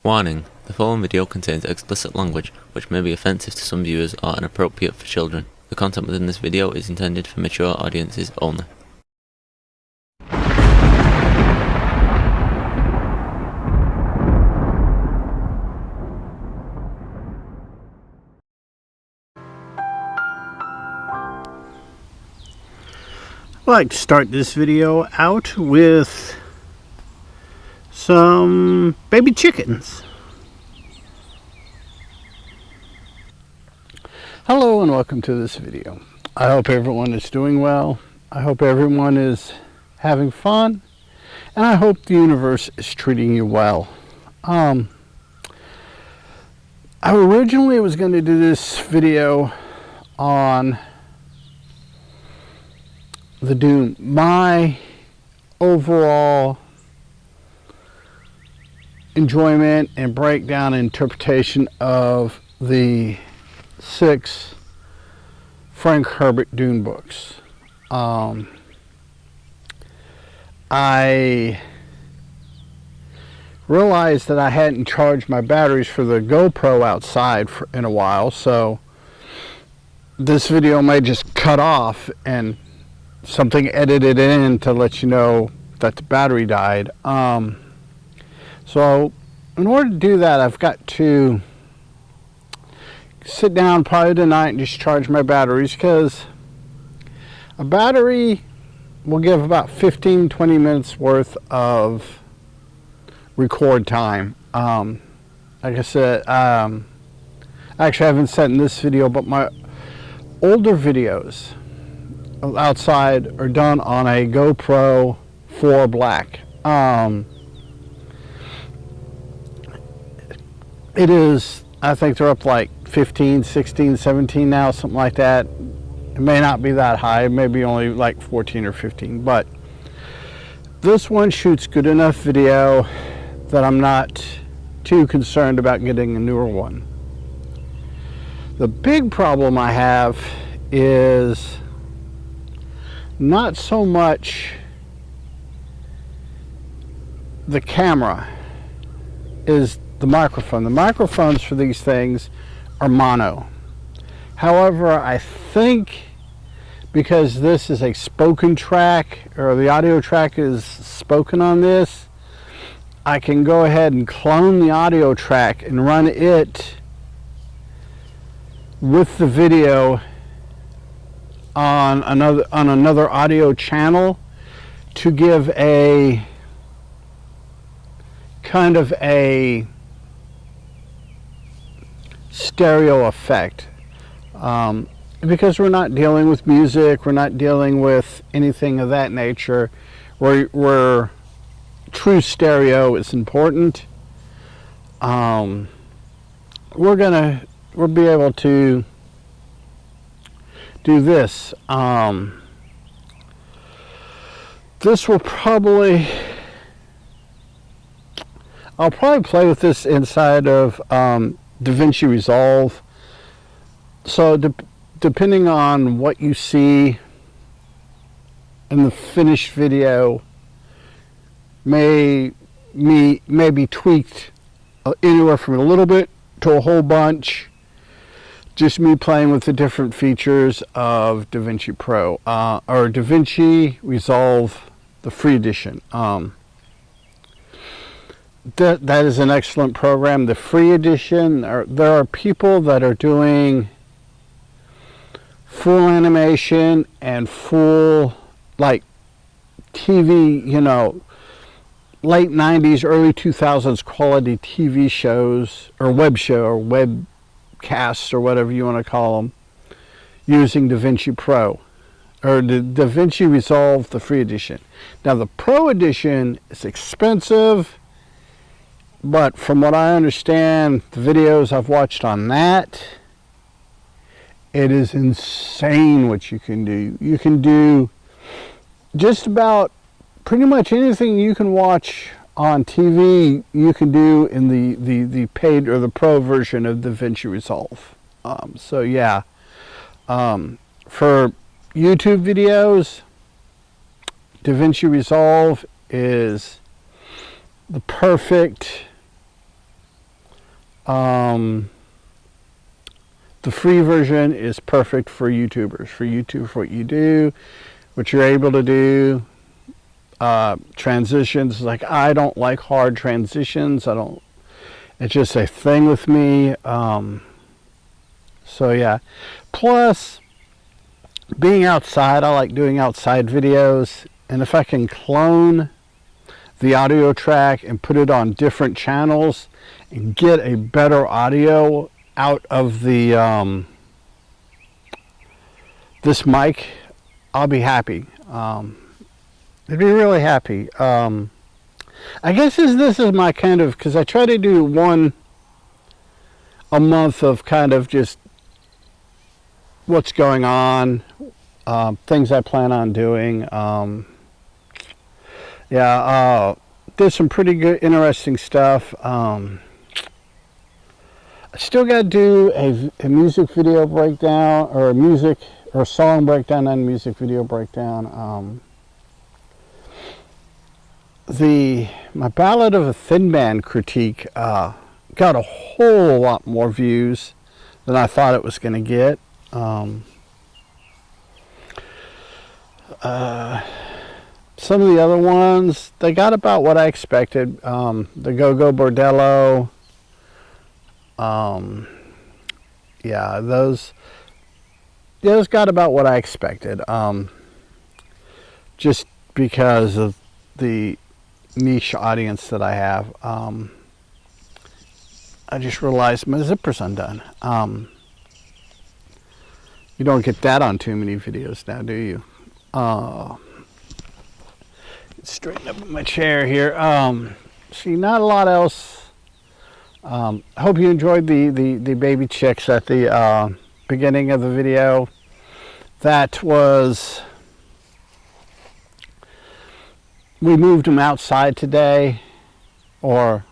Warning: the following video contains explicit language which may be offensive to some viewers or inappropriate for children. The content within this video is intended for mature audiences only. I'd like to start this video out with some baby chickens. Hello and welcome to this video. I hope everyone is doing well. I hope everyone is having fun, and I hope the universe is treating you well. I originally was going to do this video on the Doom. My overall enjoyment and breakdown and interpretation of the 6 Frank Herbert Dune books. I realized that I hadn't charged my batteries for the GoPro outside in a while, so this video may just cut off and something edited in to let you know that the battery died. So in order to do that, I've got to sit down probably tonight and just charge my batteries, because a battery will give about 15-20 minutes worth of record time. Like I said, actually I haven't said in this video, but my older videos outside are done on a GoPro 4 Black. It is, I think they're up like 15, 16, 17 now, something like that. It may not be that high, maybe only like 14 or 15, but this one shoots good enough video that I'm not too concerned about getting a newer one. The big problem I have is not so much the camera, is the microphone. The microphones for these things are mono. However, I think because this is a spoken track, or the audio track is spoken on this, I can go ahead and clone the audio track and run it with the video on another audio channel to give a kind of a stereo effect, because we're not dealing with music, we're not dealing with anything of that nature, where true stereo is important. We'll be able to do this. This will probably, I'll probably play with this inside of DaVinci Resolve. So depending on what you see in the finished video may be tweaked anywhere from a little bit to a whole bunch. Just me playing with the different features of DaVinci Pro, or DaVinci Resolve, the free edition. That is an excellent program. The free edition, there are people that are doing full animation and full, like, TV, you know, late 90s, early 2000s quality TV shows, or webcasts, or whatever you want to call them, using DaVinci Pro, or the DaVinci Resolve, the free edition. Now the Pro edition is expensive, but from what I understand, the videos I've watched on that, it is insane what you can do. You can do just about pretty much anything you can watch on TV, you can do in the paid or the Pro version of DaVinci Resolve. So yeah, for YouTube videos, DaVinci Resolve is the perfect The free version is perfect for YouTubers, for YouTube, for what you do, what you're able to do. Transitions, like I don't like hard transitions. It's just a thing with me. So yeah. Plus, being outside, I like doing outside videos. And if I can clone the audio track and put it on different channels and get a better audio out of the this mic, I'll be happy. I'd be really happy. I guess this is my kind of, because I try to do one a month of kind of just what's going on, things I plan on doing. Did some pretty good, interesting stuff. I still got to do a music video breakdown, or a song breakdown and music video breakdown. My Ballad of a Thin Man critique got a whole lot more views than I thought it was going to get. Some of the other ones, they got about what I expected. The Go-Go Bordello, yeah, those got about what I expected. Just because of the niche audience that I have. I just realized my zipper's undone. You don't get that on too many videos now, do you? Straighten up my chair here. See, not a lot else. I hope you enjoyed the baby chicks at the beginning of the video. That was, we moved them outside today, or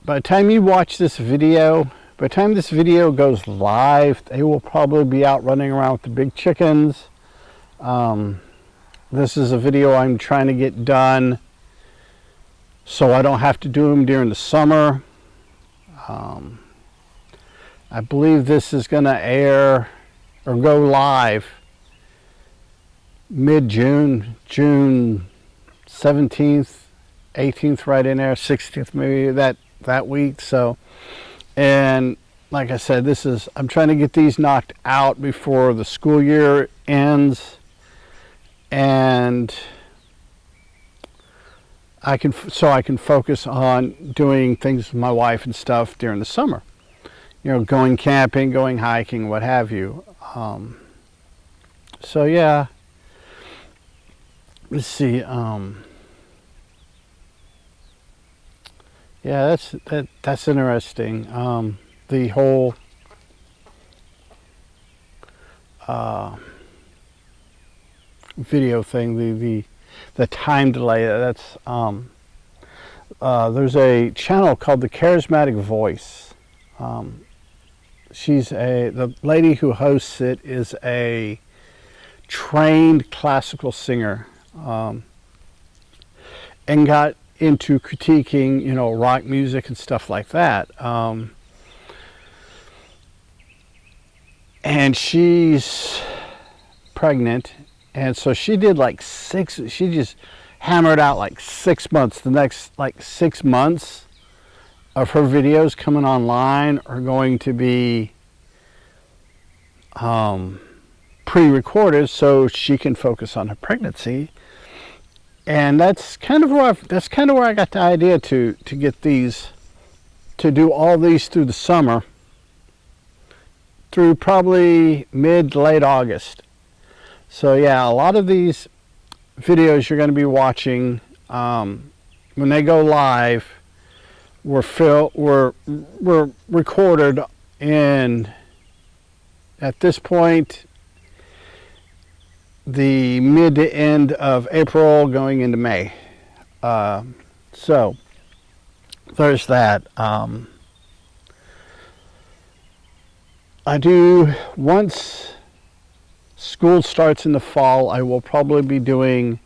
by the time you watch this video, by the time this video goes live, they will probably be out running around with the big chickens. This is a video I'm trying to get done so I don't have to do them during the summer. I believe this is going to air or go live mid-June, June 17th, 18th, right in there, 16th maybe that week. So, and like I said, I'm trying to get these knocked out before the school year ends, and I can focus on doing things with my wife and stuff during the summer. You know, going camping, going hiking, what have you. So yeah, let's see. Yeah, that's interesting. The whole video thing, the time delay. That's there's a channel called The Charismatic Voice. The lady who hosts it is a trained classical singer, and got into critiquing, you know, rock music and stuff like that. And she's pregnant, and so she did she just hammered out like 6 months. The next 6 months of her videos coming online are going to be pre-recorded so she can focus on her pregnancy. And that's kind of where I got the idea to get these, to do all these through the summer, through probably late August. So yeah, a lot of these videos you're going to be watching when they go live were recorded in, at this point, the mid to end of April going into May. So there's that. I do, once school starts in the fall, I will probably be doing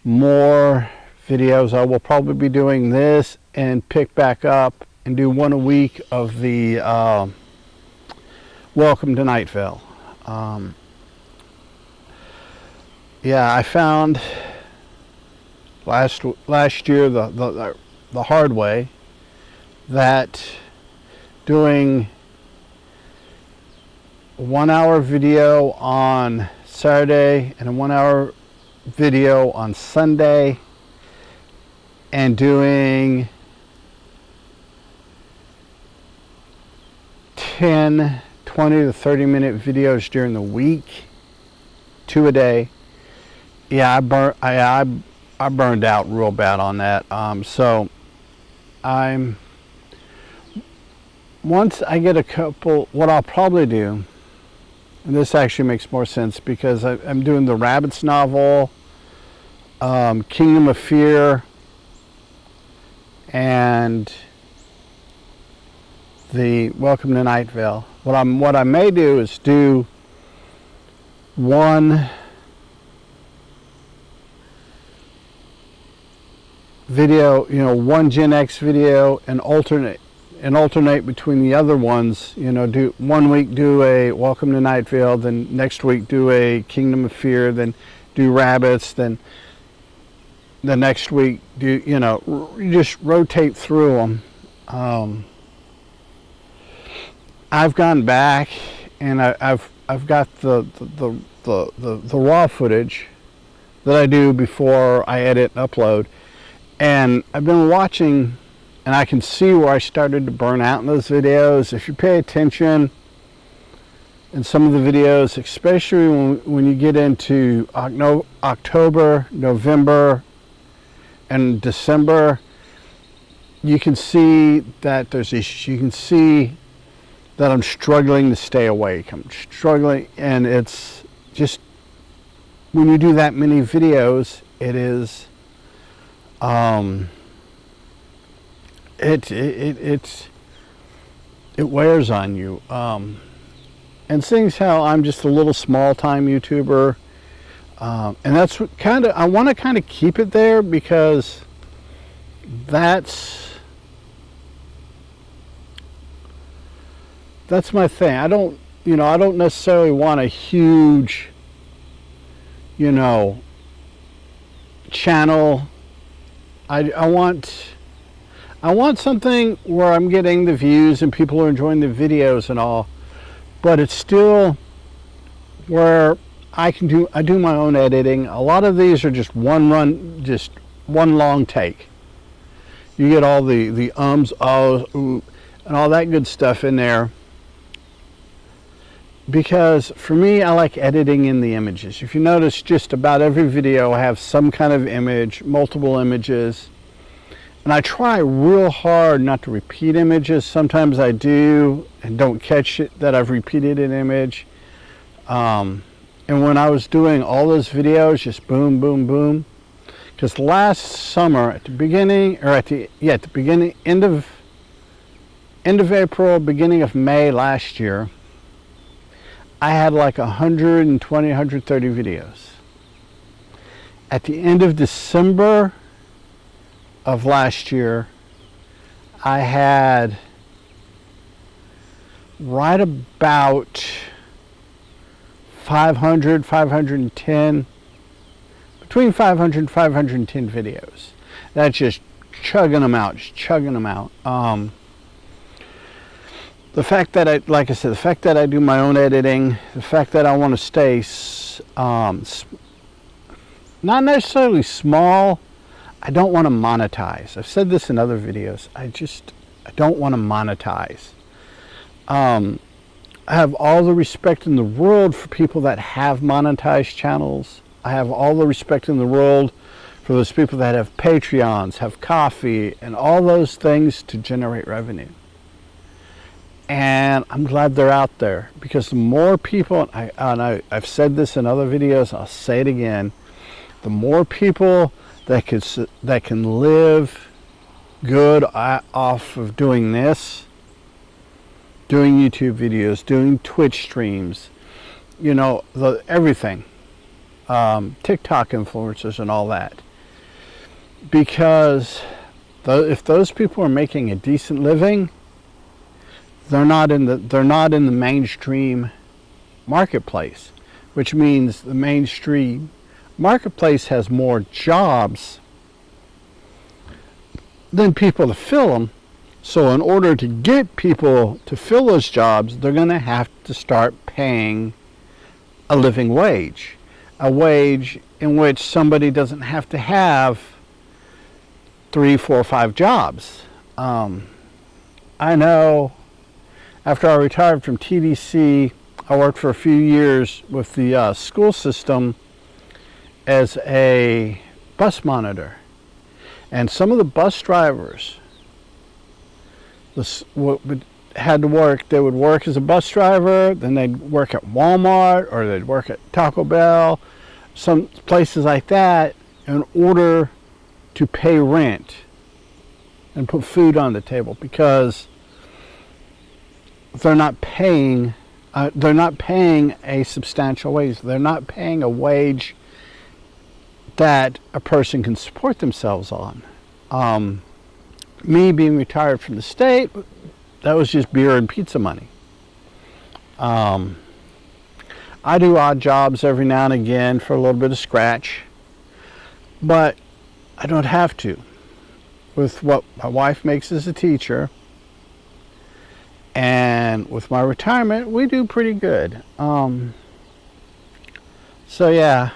more videos. I will probably be doing this and pick back up and do one a week of the Welcome to Night Vale. Yeah, I found last year the hard way that doing a 1 hour video on Saturday and a 1 hour video on Sunday, and doing 10, 20 to 30 minute videos during the week, 2 a day. Yeah, I burned out real bad on that. So once I get a couple, what I'll probably do, and this actually makes more sense because I'm doing the Rabbits novel, Kingdom of Fear, and the Welcome to Night Vale. What I may do is do one video, one Genx video, and alternate between the other ones. Do 1 week do a Welcome to Night Vale, then next week do a Kingdom of Fear, then do Rabbits, then the next week do, you just rotate through them. I've gone back and I've got the raw footage that I do before I edit and upload, and I've been watching, and I can see where I started to burn out in those videos. If you pay attention in some of the videos, especially when you get into October, November, and December, you can see that there's issues. You can see that I'm struggling to stay awake. I'm struggling, and it's just, when you do that many videos, it is, it wears on you. And seeing how I'm just a little small-time YouTuber, and that's what I want to kind of keep it there, because that's my thing. I don't necessarily want a huge, channel. I want something where I'm getting the views and people are enjoying the videos and all, but it's still where I do my own editing. A lot of these are just one long take. You get all the ums, ahs, ooh, and all that good stuff in there. Because for me, I like editing in the images. If you notice, just about every video I have some kind of image, multiple images. And I try real hard not to repeat images. Sometimes I do and don't catch it that I've repeated an image. And when I was doing all those videos, just boom, boom, boom. Because last summer, at the beginning, or at the beginning, end of April, beginning of May last year, I had like 120, 130 videos. At the end of December of last year, I had right about 500, 510, between 500 and 510 videos. That's just chugging them out, the fact that like I said, the fact that I do my own editing, the fact that I want to stay not necessarily small. I don't want to monetize. I've said this in other videos. I don't want to monetize. I have all the respect in the world for people that have monetized channels. I have all the respect in the world for those people that have Patreons, have coffee, and all those things to generate revenue. And I'm glad they're out there, because the more people, I've said this in other videos, I'll say it again, the more people that can live good off of doing this, doing YouTube videos, doing Twitch streams, everything, TikTok influencers and all that, because if those people are making a decent living, they're not in the mainstream marketplace, which means the mainstream marketplace has more jobs than people to fill them. So in order to get people to fill those jobs, they're going to have to start paying a living wage, a wage in which somebody doesn't have to have 3, 4, 5 jobs. I know after I retired from TDC, I worked for a few years with the school system as a bus monitor. And some of the bus drivers had to work. They would work as a bus driver, then they'd work at Walmart or they'd work at Taco Bell, some places like that, in order to pay rent and put food on the table, because they're not paying a substantial wage. They're not paying a wage that a person can support themselves on. Me being retired from the state, that was just beer and pizza money. I do odd jobs every now and again for a little bit of scratch, but I don't have to. With what my wife makes as a teacher, and with my retirement, we do pretty good. So yeah,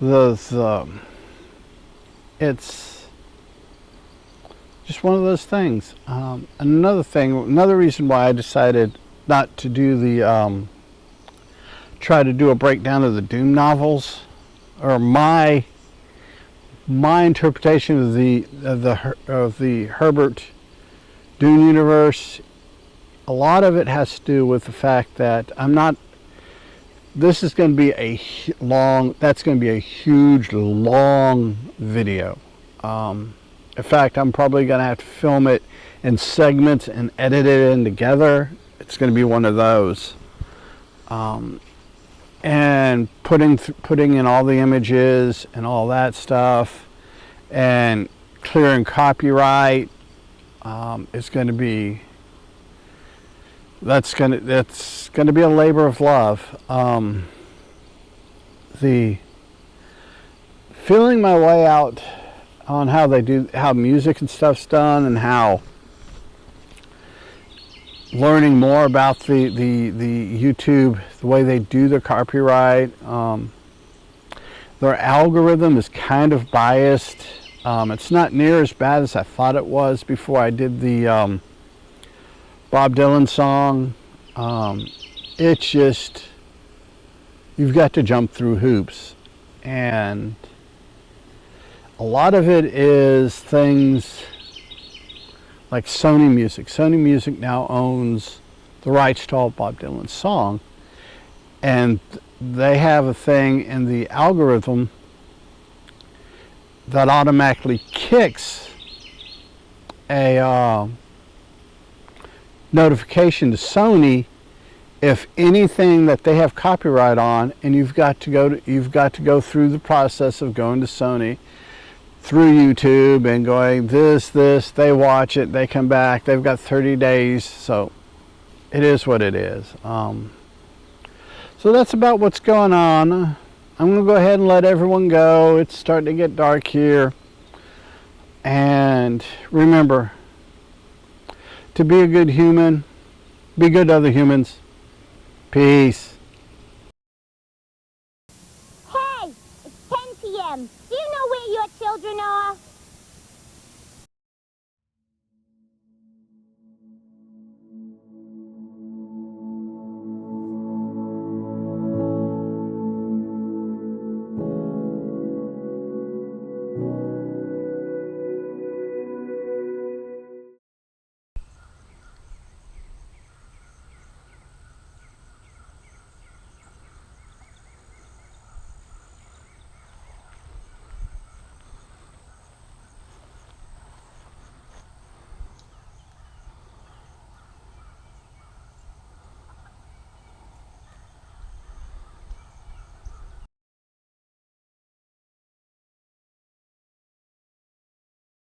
it's just one of those things. Another reason why I decided not to do the try to do a breakdown of the Doom novels, or my interpretation of the Herbert Dune universe. A lot of it has to do with the fact that this is going to be that's going to be a huge, long video. In fact, I'm probably going to have to film it in segments and edit it in together. It's going to be one of those. And putting in all the images and all that stuff, and clearing copyright is going to be, that's going to be a labor of love. The feeling my way out on how music and stuff's done, and how learning more about the YouTube, the way they do their copyright. Their algorithm is kind of biased. It's not near as bad as I thought it was before I did the Bob Dylan song. It's just, you've got to jump through hoops, and a lot of it is things like Sony Music. Sony Music now owns the rights to all Bob Dylan's song, and they have a thing in the algorithm that automatically kicks a notification to Sony if anything that they have copyright on, and you've got to go through the process of going to Sony through YouTube and going this, they watch it, they come back, they've got 30 days, so it is what it is. So that's about what's going on. I'm going to go ahead and let everyone go. It's starting to get dark here. And remember, to be a good human, be good to other humans. Peace. Hey, it's 10 p.m. Do you know where your children are?